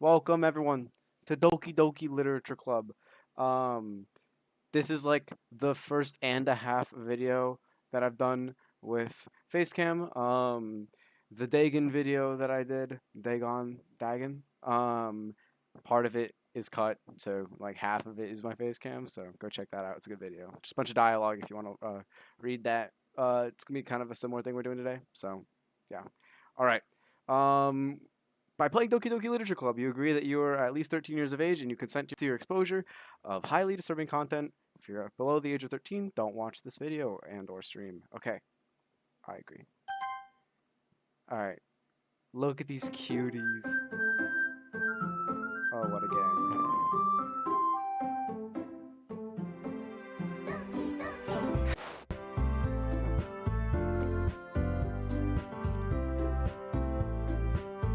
Welcome everyone to Doki Literature Club. Um, this is like the first and a half video that I've done with Facecam. The Dagon video that I did, Dagon. Part of it is cut, so like half of it is my Facecam. So go check that out. It's a good video. Just a bunch of dialogue if you want to read that. It's gonna be kind of a similar thing we're doing today. So yeah. All right. Um, by playing Doki Literature Club, you agree that you are at least 13 years of age and you consent to your exposure of highly disturbing content. If you're below the age of 13, don't watch this video and or stream. Okay, I agree. All right, look at these cuties. Oh, what a game.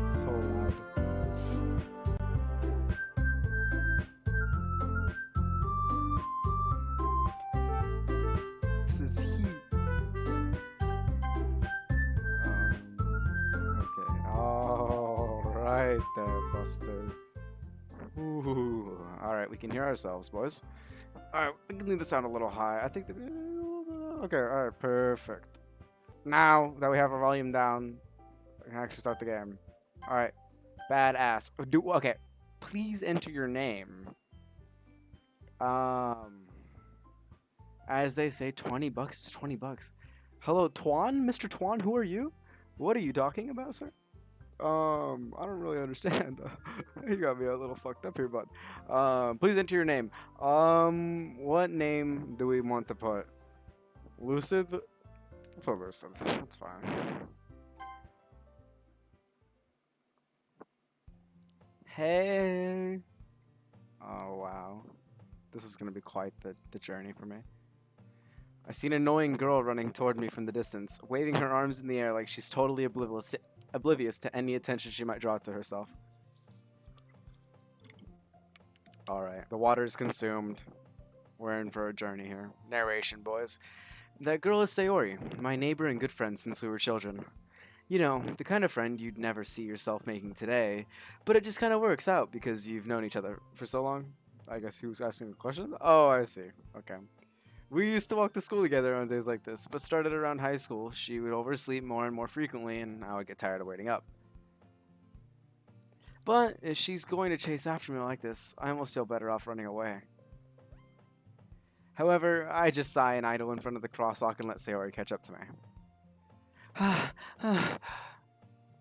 It's so loud. This is heat. Okay. All right there, Buster. Ooh. All right, we can hear ourselves, boys. All right, we can leave the sound a little high. I think the okay. All right, perfect. Now that we have our volume down, we can actually start the game. All right, badass. Do okay. Please enter your name. Um, as they say, 20 bucks is 20 bucks. Hello, Twan, Mr. Twan. Who are you? What are you talking about, sir? I don't really understand. You got me a little fucked up here, bud. Please enter your name. What name do we want to put? Lucid? Put Lucid. That's fine. Hey. Oh wow. This is gonna be quite the journey for me. I see an annoying girl running toward me from the distance, waving her arms in the air like she's totally oblivious to any attention she might draw to herself. Alright, the water is consumed. We're in for a journey here. Narration, boys. That girl is Sayori, my neighbor and good friend since we were children. You know, the kind of friend you'd never see yourself making today, but it just kind of works out because you've known each other for so long. I guess he was asking a question? Oh, I see. Okay. We used to walk to school together on days like this, but started around high school. She would oversleep more and more frequently, and I would get tired of waiting up. But if she's going to chase after me like this, I almost feel better off running away. However, I just sigh and idle in front of the crosswalk and let Sayori catch up to me.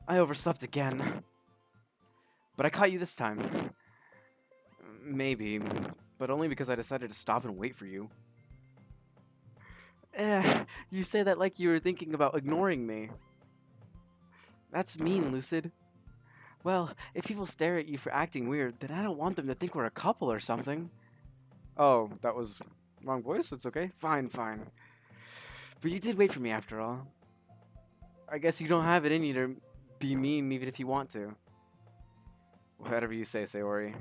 I overslept again. But I caught you this time. Maybe, but only because I decided to stop and wait for you. You say that like you were thinking about ignoring me. That's mean, Lucid. Well, if people stare at you for acting weird, then I don't want them to think we're a couple or something. Oh, that was wrong voice? It's okay. Fine, fine. But you did wait for me after all. I guess you don't have it in you to be mean even if you want to. Whatever you say, Sayori.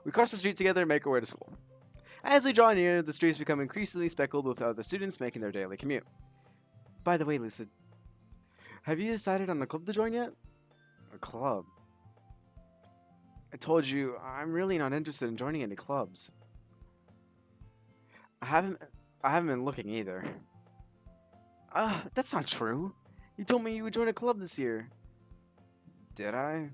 We cross the street together and make our way to school. As we draw near, the streets become increasingly speckled with other students making their daily commute. By the way, Lucid, have you decided on the club to join yet? A club? I told you, I'm really not interested in joining any clubs. I haven't I haven't been looking either. That's not true. You told me you would join a club this year. Did I?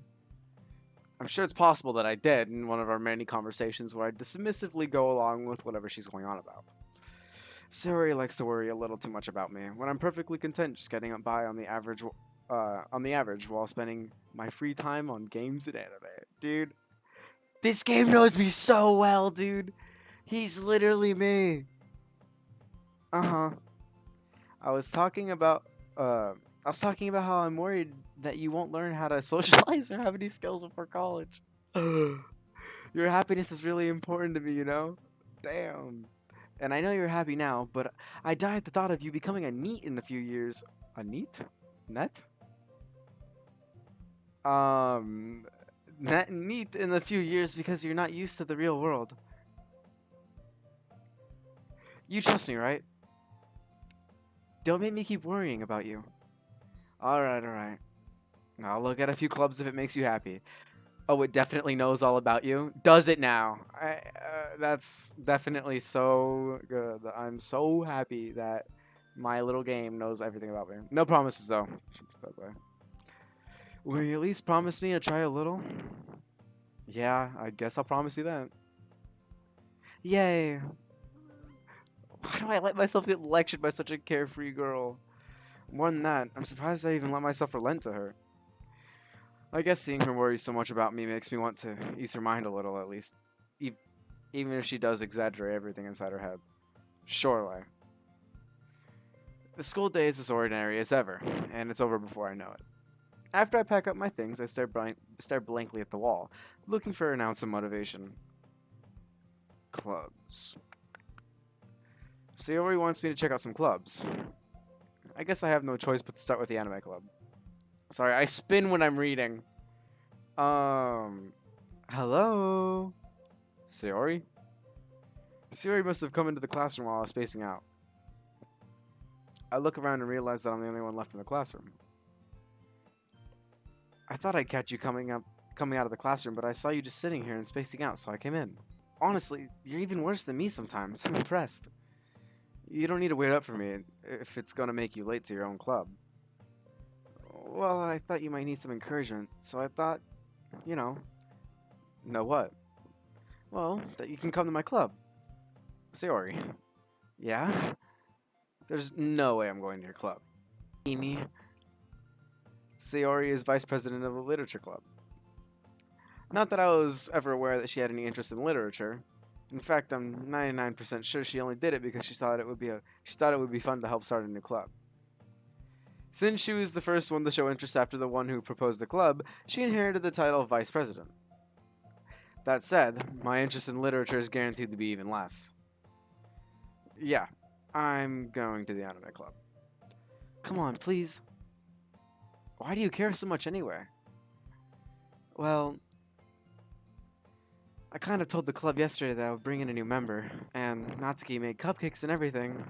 I'm sure it's possible that I did in one of our many conversations where I dismissively go along with whatever she's going on about. Sari likes to worry a little too much about me, when I'm perfectly content just getting by on the average while spending my free time on games and anime. Dude, this game knows me so well, dude. He's literally me. Uh-huh. I was talking about I was talking about how I'm worried that you won't learn how to socialize or have any skills before college. Your happiness is really important to me, you know? Damn. And I know you're happy now, but I die at the thought of you becoming a NEET in a few years. A NEET? Net? Um, Net NEET in a few years because you're not used to the real world. You trust me, right? Don't make me keep worrying about you. Alright, alright. I'll look at a few clubs if it makes you happy. Oh, it definitely knows all about you. Does it now? That's definitely so good. I'm so happy that my little game knows everything about me. No promises, though. By the way. Will you at least promise me I'll try a little? Yeah, I guess I'll promise you that. Yay. Why do I let myself get lectured by such a carefree girl? More than that, I'm surprised I even let myself relent to her. I guess seeing her worry so much about me makes me want to ease her mind a little, at least. E- Even if she does exaggerate everything inside her head. Surely. The school day is as ordinary as ever, and it's over before I know it. After I pack up my things, I stare blankly at the wall, looking for an ounce of motivation. Clubs. Sayori wants me to check out some clubs. I guess I have no choice but to start with the anime club. Sorry, I spin when I'm reading. Hello? Sayori? Sayori must have come into the classroom while I was spacing out. I look around and realize that I'm the only one left in the classroom. I thought I'd catch you coming out of the classroom, but I saw you just sitting here and spacing out, so I came in. Honestly, you're even worse than me sometimes. I'm impressed. You don't need to wait up for me if it's gonna make you late to your own club. Well, I thought you might need some encouragement, so I thought, you know what? Well, that you can come to my club. Sayori. Yeah? There's no way I'm going to your club. Amy. Sayori is vice president of the literature club. Not that I was ever aware that she had any interest in literature. In fact, I'm 99% sure she only did it because she thought it would be fun to help start a new club. Since she was the first one to show interest after the one who proposed the club, she inherited the title of vice president. That said, my interest in literature is guaranteed to be even less. Yeah, I'm going to the anime club. Come on, please. Why do you care so much anyway? Well, I kind of told the club yesterday that I would bring in a new member, and Natsuki made cupcakes and everything.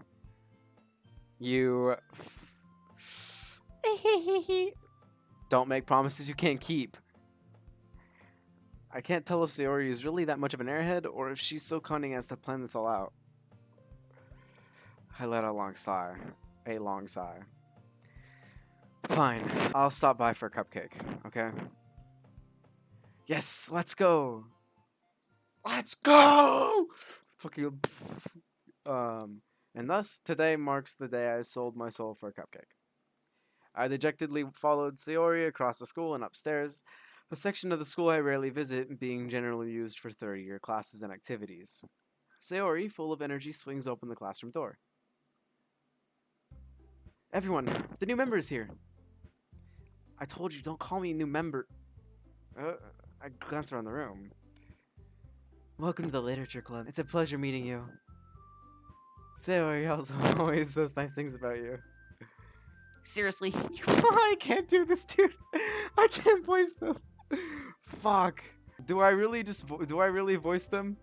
You... Don't make promises you can't keep. I can't tell if Sayori is really that much of an airhead, or if she's so cunning as to plan this all out. I let out a long sigh. Fine, I'll stop by for a cupcake, okay? Yes, let's go! Let's go! Fucking... And thus, today marks the day I sold my soul for a cupcake. I dejectedly followed Sayori across the school and upstairs, a section of the school I rarely visit, being generally used for third-year classes and activities. Sayori, full of energy, swings open the classroom door. Everyone, the new member is here. I told you, don't call me a new member. I glance around the room. Welcome to the literature club. It's a pleasure meeting you. Sayori also always says nice things about you. Seriously, I can't do this, dude. I can't voice them. Fuck. Do I really voice them?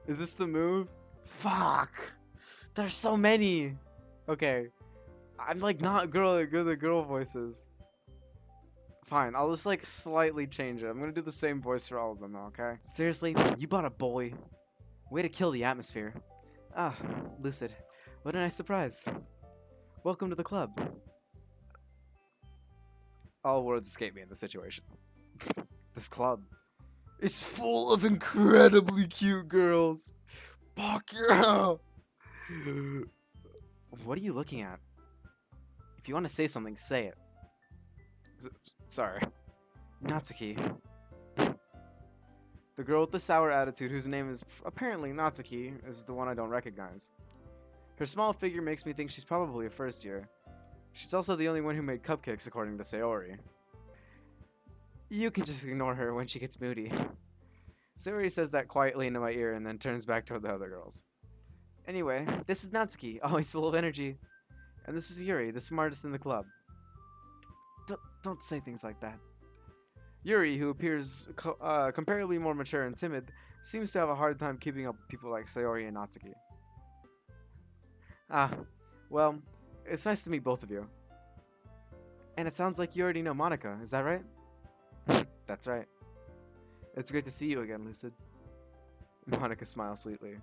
Is this the move? Fuck. There's so many. Okay. I'm like not good at girl voices. Fine, I'll just like slightly change it. I'm gonna do the same voice for all of them though, okay? Seriously, you bought a boy. Way to kill the atmosphere. Ah, Lucid. What a nice surprise. Welcome to the club. All words escape me in this situation. This club is full of incredibly cute girls. Fuck yeah! What are you looking at? If you want to say something, say it. Sorry. Natsuki. The girl with the sour attitude, whose name is apparently Natsuki, is the one I don't recognize. Her small figure makes me think she's probably a first year. She's also the only one who made cupcakes, according to Sayori. You can just ignore her when she gets moody. Sayori says that quietly into my ear and then turns back toward the other girls. Anyway, this is Natsuki, always full of energy. And this is Yuri, the smartest in the club. Don't say things like that. Yuri, who appears comparably more mature and timid, seems to have a hard time keeping up with people like Sayori and Natsuki. Ah, well, it's nice to meet both of you. And it sounds like you already know Monica, is that right? That's right. It's great to see you again, Lucid. Monica smiles sweetly.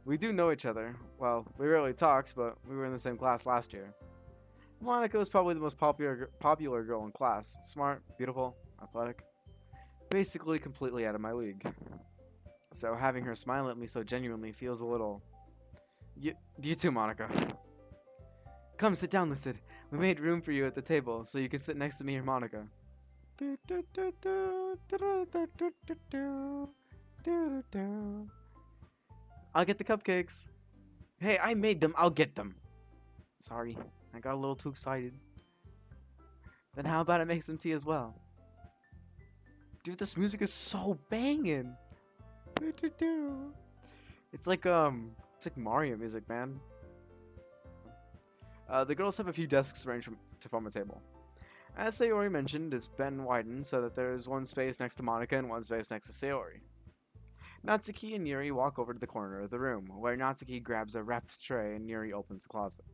We do know each other. Well, we rarely talked, but we were in the same class last year. Monica was probably the most popular girl in class. Smart, beautiful, athletic. Basically completely out of my league. So having her smile at me so genuinely feels a little... You too, Monica. Come, sit down, Lucid. We made room for you at the table, so you can sit next to me and Monica. I'll get the cupcakes. Hey, I made them. I'll get them. Sorry, I got a little too excited. Then how about I make some tea as well? Dude, this music is so banging. It's like Mario music, man. The girls have a few desks arranged to form a table. As Sayori mentioned, it's been widened so that there is one space next to Monica and one space next to Sayori. Natsuki and Yuri walk over to the corner of the room, where Natsuki grabs a wrapped tray and Yuri opens the closet.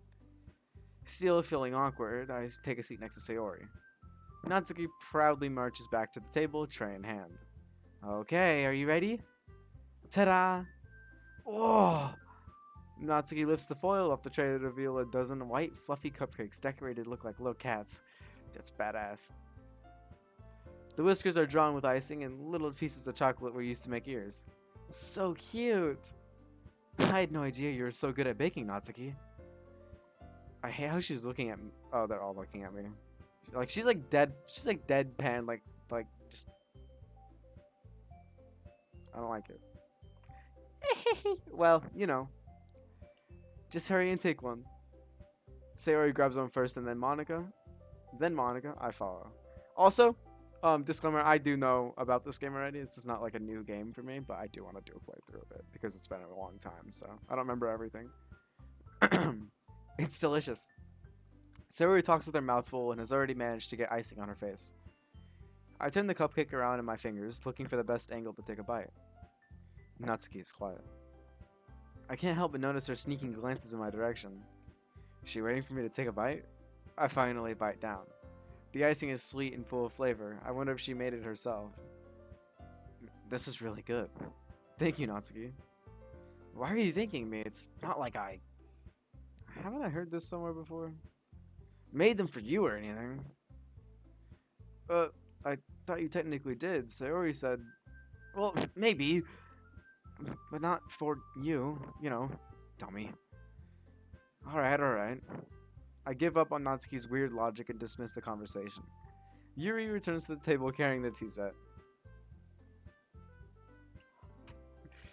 Still feeling awkward, I take a seat next to Sayori. Natsuki proudly marches back to the table, tray in hand. Okay, are you ready? Ta-da! Oh! Natsuki lifts the foil off the tray to reveal a dozen white, fluffy cupcakes decorated to look like little cats. That's badass. The whiskers are drawn with icing, and little pieces of chocolate were used to make ears. So cute! I had no idea you were so good at baking, Natsuki. I hate how she's looking at me. Oh, they're all looking at me. Like, she's like deadpan, just... I don't like it. Well, you know. Just hurry and take one. Sayori grabs one first and then Monica. Then Monica, I follow. Also, disclaimer, I do know about this game already. This is not like a new game for me, but I do want to do a playthrough of it because it's been a long time, so I don't remember everything. It's delicious. Sayori talks with her mouth full and has already managed to get icing on her face. I turn the cupcake around in my fingers, looking for the best angle to take a bite. Natsuki is quiet. I can't help but notice her sneaking glances in my direction. Is she waiting for me to take a bite? I finally bite down. The icing is sweet and full of flavor. I wonder if she made it herself. This is really good. Thank you, Natsuki. Why are you thanking me? It's not like I... Haven't I heard this somewhere before? Made them for you or anything. I thought you technically did. Sayori said... Well, maybe. But not for you. You know, dummy. Alright. I give up on Natsuki's weird logic and dismiss the conversation. Yuri returns to the table carrying the tea set.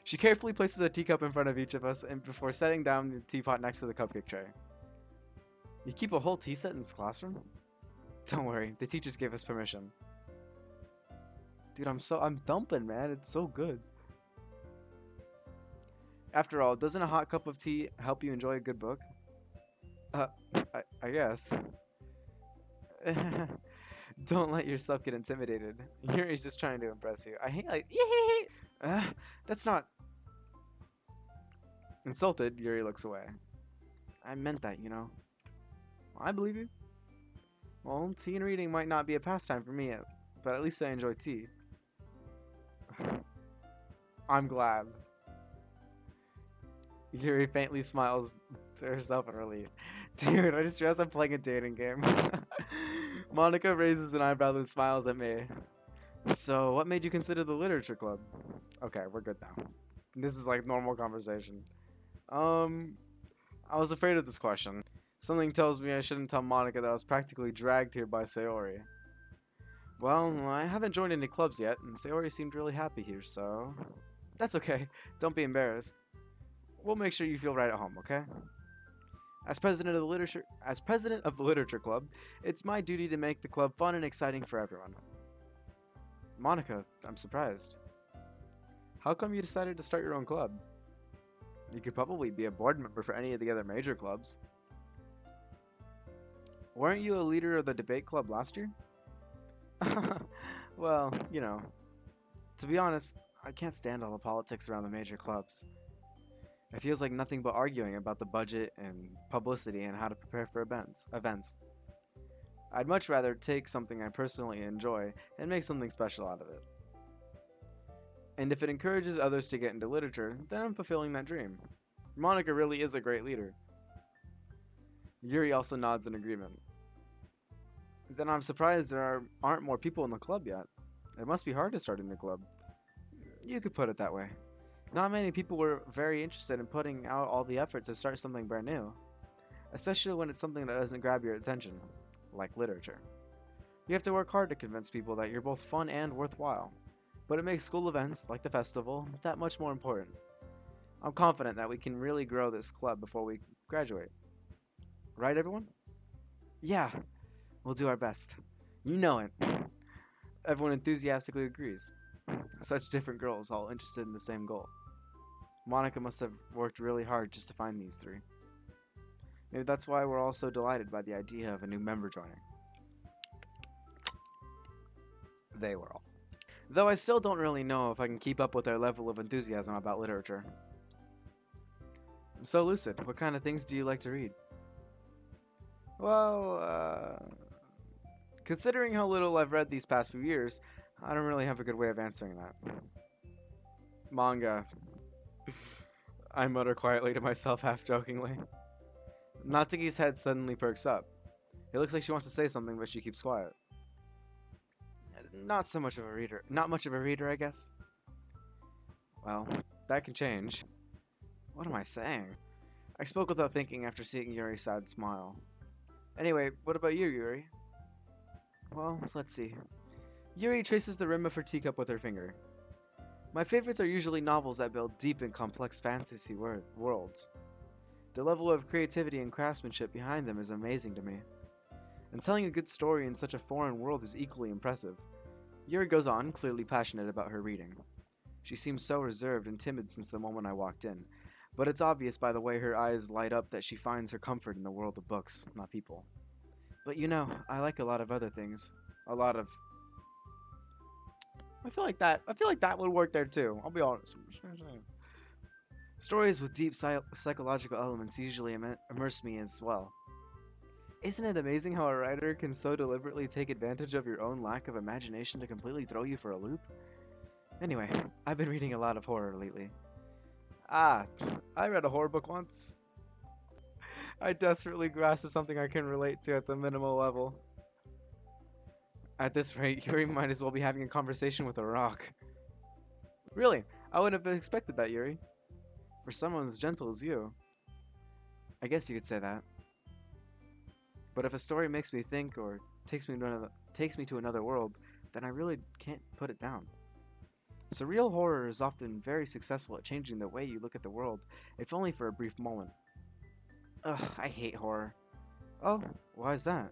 She carefully places a teacup in front of each of us and before setting down the teapot next to the cupcake tray. You keep a whole tea set in this classroom? Don't worry, the teachers gave us permission. Dude, I'm dumping, man. It's so good. After all, doesn't a hot cup of tea help you enjoy a good book? I guess. Don't let yourself get intimidated. Yuri's just trying to impress you. I hate that's not... Insulted, Yuri looks away. I meant that, you know. I believe you. Well, tea and reading might not be a pastime for me, but at least I enjoy tea. I'm glad. Yuri faintly smiles to herself in relief. Dude, I just realized I'm playing a dating game. Monica raises an eyebrow and smiles at me. So, what made you consider the literature club? Okay, we're good now. This is like normal conversation. I was afraid of this question. Something tells me I shouldn't tell Monica that I was practically dragged here by Sayori. Well, I haven't joined any clubs yet, and Sayori seemed really happy here, so... That's okay. Don't be embarrassed. We'll make sure you feel right at home, okay? As president of the literature club, it's my duty to make the club fun and exciting for everyone. Monica, I'm surprised. How come you decided to start your own club? You could probably be a board member for any of the other major clubs. Weren't you a leader of the debate club last year? Well, you know. To be honest, I can't stand all the politics around the major clubs. It feels like nothing but arguing about the budget and publicity and how to prepare for events. I'd much rather take something I personally enjoy and make something special out of it. And if it encourages others to get into literature, then I'm fulfilling that dream. Monica really is a great leader. Yuri also nods in agreement. Then I'm surprised aren't more people in the club yet. It must be hard to start a new club. You could put it that way. Not many people were very interested in putting out all the effort to start something brand new, especially when it's something that doesn't grab your attention, like literature. You have to work hard to convince people that you're both fun and worthwhile, but it makes school events, like the festival, that much more important. I'm confident that we can really grow this club before we graduate. Right, everyone? Yeah, we'll do our best. You know it. Everyone enthusiastically agrees. Such different girls, all interested in the same goal. Monica must have worked really hard just to find these three. Maybe that's why we're all so delighted by the idea of a new member joining. They were all. Though I still don't really know if I can keep up with their level of enthusiasm about literature. So, Lucid, what kind of things do you like to read? Well, considering how little I've read these past few years, I don't really have a good way of answering that. Manga. I mutter quietly to myself, half jokingly. Natsuki's head suddenly perks up. It looks like she wants to say something, but she keeps quiet. Not so much of a reader. Not much of a reader, I guess. Well, that can change. What am I saying? I spoke without thinking after seeing Yuri's sad smile. Anyway, what about you, Yuri? Well, let's see. Yuri traces the rim of her teacup with her finger. My favorites are usually novels that build deep and complex fantasy worlds. The level of creativity and craftsmanship behind them is amazing to me. And telling a good story in such a foreign world is equally impressive. Yuri goes on, clearly passionate about her reading. She seems so reserved and timid since the moment I walked in, but it's obvious by the way her eyes light up that she finds her comfort in the world of books, not people. But you know, I like a lot of other things. A lot of... I feel like that would work there too. I'll be honest. Stories with deep psychological elements usually immerse me as well. Isn't it amazing how a writer can so deliberately take advantage of your own lack of imagination to completely throw you for a loop? Anyway, I've been reading a lot of horror lately. Ah, I read a horror book once. I desperately grasped something I can relate to at the minimal level. At this rate, Yuri might as well be having a conversation with a rock. Really, I wouldn't have expected that, Yuri. For someone as gentle as you. I guess you could say that. But if a story makes me think or takes me to another world, then I really can't put it down. Surreal horror is often very successful at changing the way you look at the world, if only for a brief moment. Ugh, I hate horror. Oh, why is that?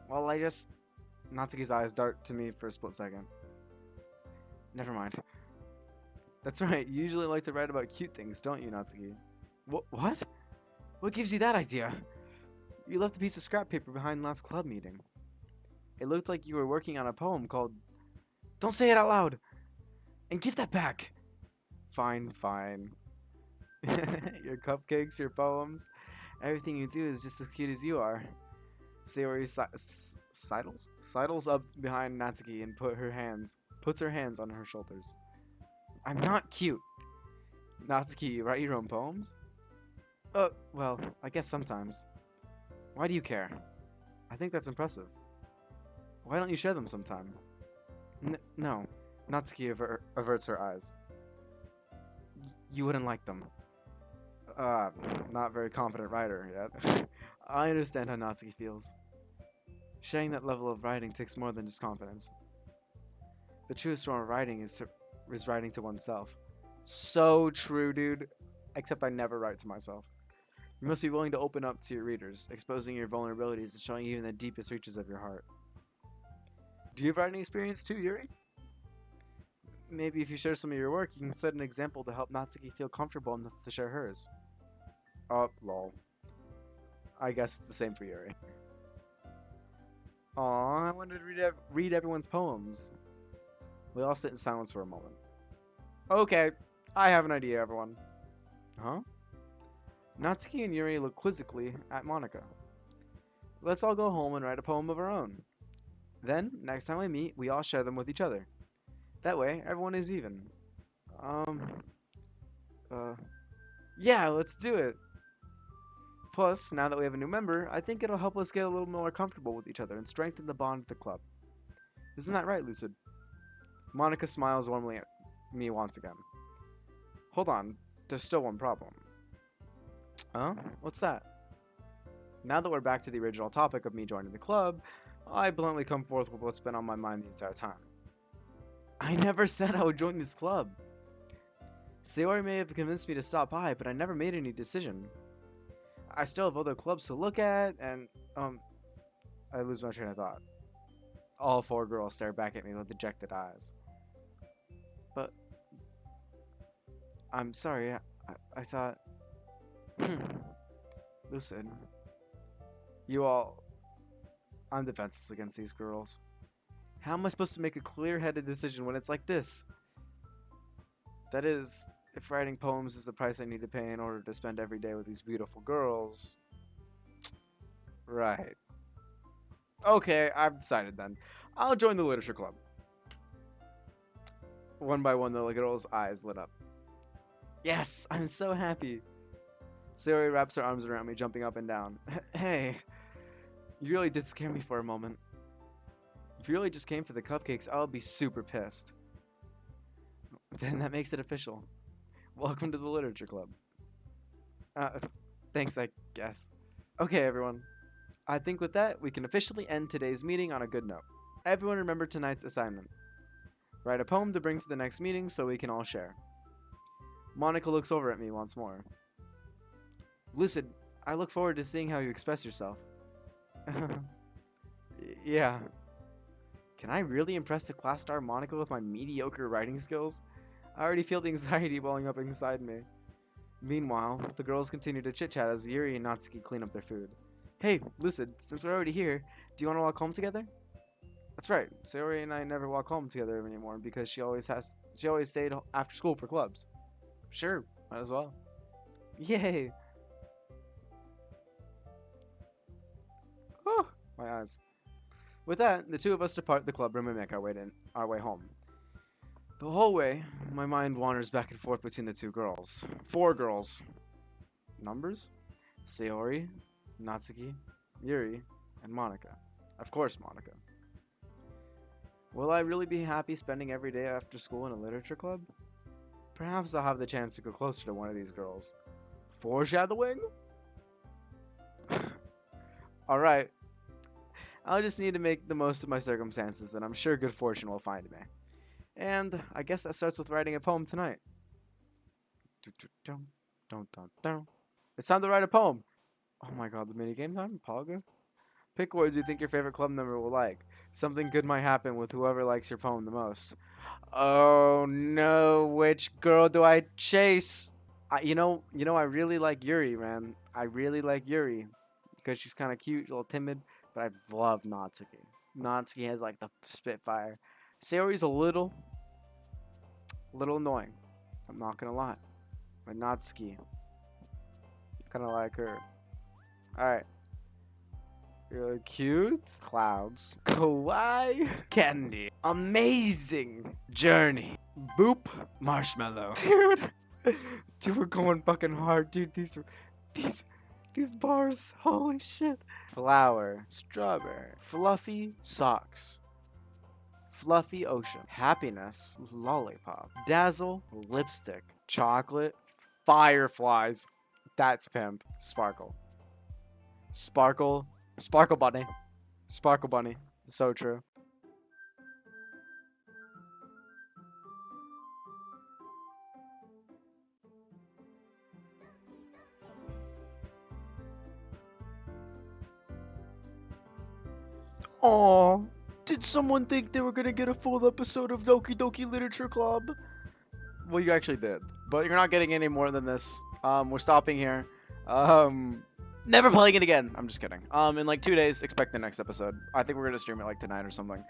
Well, Natsuki's eyes dart to me for a split second. Never mind. That's right, you usually like to write about cute things, don't you, Natsuki? What? What gives you that idea? You left a piece of scrap paper behind last club meeting. It looked like you were working on a poem called... Don't say it out loud! And give that back! Fine, fine. Your cupcakes, your poems, everything you do is just as cute as you are. Sayori sidles up behind Natsuki and puts her hands on her shoulders. I'm not cute. Natsuki, you write your own poems? Well, I guess sometimes. Why do you care? I think that's impressive. Why don't you share them sometime? No. Natsuki averts her eyes. You wouldn't like them. Not very confident writer yet. I understand how Natsuki feels. Sharing that level of writing takes more than just confidence. The truest form of writing is writing to oneself. So true, dude. Except I never write to myself. You must be willing to open up to your readers, exposing your vulnerabilities and showing even the deepest reaches of your heart. Do you have writing experience too, Yuri? Maybe if you share some of your work, you can set an example to help Natsuki feel comfortable enough to share hers. Oh, lol. I guess it's the same for Yuri. Aw, I wanted to read everyone's poems. We all sit in silence for a moment. Okay, I have an idea, everyone. Huh? Natsuki and Yuri look quizzically at Monica. Let's all go home and write a poem of our own. Then, next time we meet, we all share them with each other. That way, everyone is even. Um, uh, yeah, let's do it. Plus, now that we have a new member, I think it'll help us get a little more comfortable with each other and strengthen the bond of the club. Isn't that right, Lucid? Monica smiles warmly at me once again. Hold on, there's still one problem. Huh? What's that? Now that we're back to the original topic of me joining the club, I bluntly come forth with what's been on my mind the entire time. I never said I would join this club. Sayori may have convinced me to stop by, but I never made any decision. I still have other clubs to look at, and, I lose my train of thought. All four girls stare back at me with dejected eyes. But, I'm sorry, I thought... Lucid. You all... I'm defenseless against these girls. How am I supposed to make a clear-headed decision when it's like this? That is, if writing poems is the price I need to pay in order to spend every day with these beautiful girls... Right. Okay, I've decided then. I'll join the literature club. One by one, the girl's eyes lit up. Yes, I'm so happy. Sayori wraps her arms around me, jumping up and down. Hey, you really did scare me for a moment. If you really just came for the cupcakes, I'll be super pissed. Then that makes it official. Welcome to the literature club. Thanks, I guess. Okay, everyone. I think with that, we can officially end today's meeting on a good note. Everyone remember tonight's assignment. Write a poem to bring to the next meeting so we can all share. Monica looks over at me once more. Lucid, I look forward to seeing how you express yourself. Yeah. Can I really impress the class star Monica with my mediocre writing skills? I already feel the anxiety welling up inside me. Meanwhile, the girls continue to chit-chat as Yuri and Natsuki clean up their food. Hey, Lucid, since we're already here, do you want to walk home together? That's right. Sayori and I never walk home together anymore because she always stayed after school for clubs. Sure, might as well. Yay! Oh, my eyes. With that, the two of us depart the club room and make our way home. The whole way, my mind wanders back and forth between the two girls. Four girls. Numbers? Sayori, Natsuki, Yuri, and Monica. Of course, Monica. Will I really be happy spending every day after school in a literature club? Perhaps I'll have the chance to go closer to one of these girls. Foreshadowing? Alright. I'll just need to make the most of my circumstances, and I'm sure good fortune will find me. And I guess that starts with writing a poem tonight. It's time to write a poem. Oh my god, the minigame time? Paga? Pick words you think your favorite club member will like. Something good might happen with whoever likes your poem the most. Oh no, which girl do I chase? You know, I really like Yuri, man. I really like Yuri because she's kind of cute, a little timid, but I love Natsuki. Natsuki has like the spitfire. Sayori's a little annoying. I'm not gonna lie. But Natsuki, kind of like her. All right. Really cute. Clouds. Kawaii. Candy. Amazing. Journey. Boop. Marshmallow. Dude. Dude, we're going fucking hard, dude. These bars. Holy shit. Flower. Strawberry. Fluffy socks. Fluffy ocean. Happiness. Lollipop. Dazzle. Lipstick. Chocolate. Fireflies. That's pimp. Sparkle. Sparkle. Sparkle bunny. Sparkle bunny. So true. Aw, did someone think they were gonna get a full episode of Doki Doki Literature Club? Well, you actually did, but you're not getting any more than this. We're stopping here. Never playing it again. I'm just kidding. In like 2 days, expect the next episode. I think we're gonna stream it like tonight or something.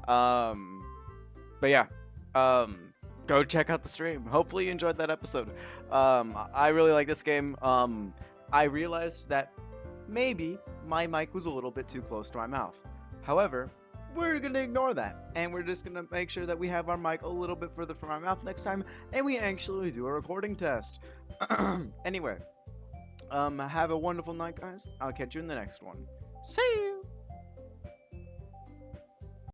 But yeah. Go check out the stream. Hopefully you enjoyed that episode. I really like this game. I realized that maybe my mic was a little bit too close to my mouth. However, we're going to ignore that, and we're just going to make sure that we have our mic a little bit further from our mouth next time, and we actually do a recording test. Anyway, have a wonderful night, guys. I'll catch you in the next one. See you!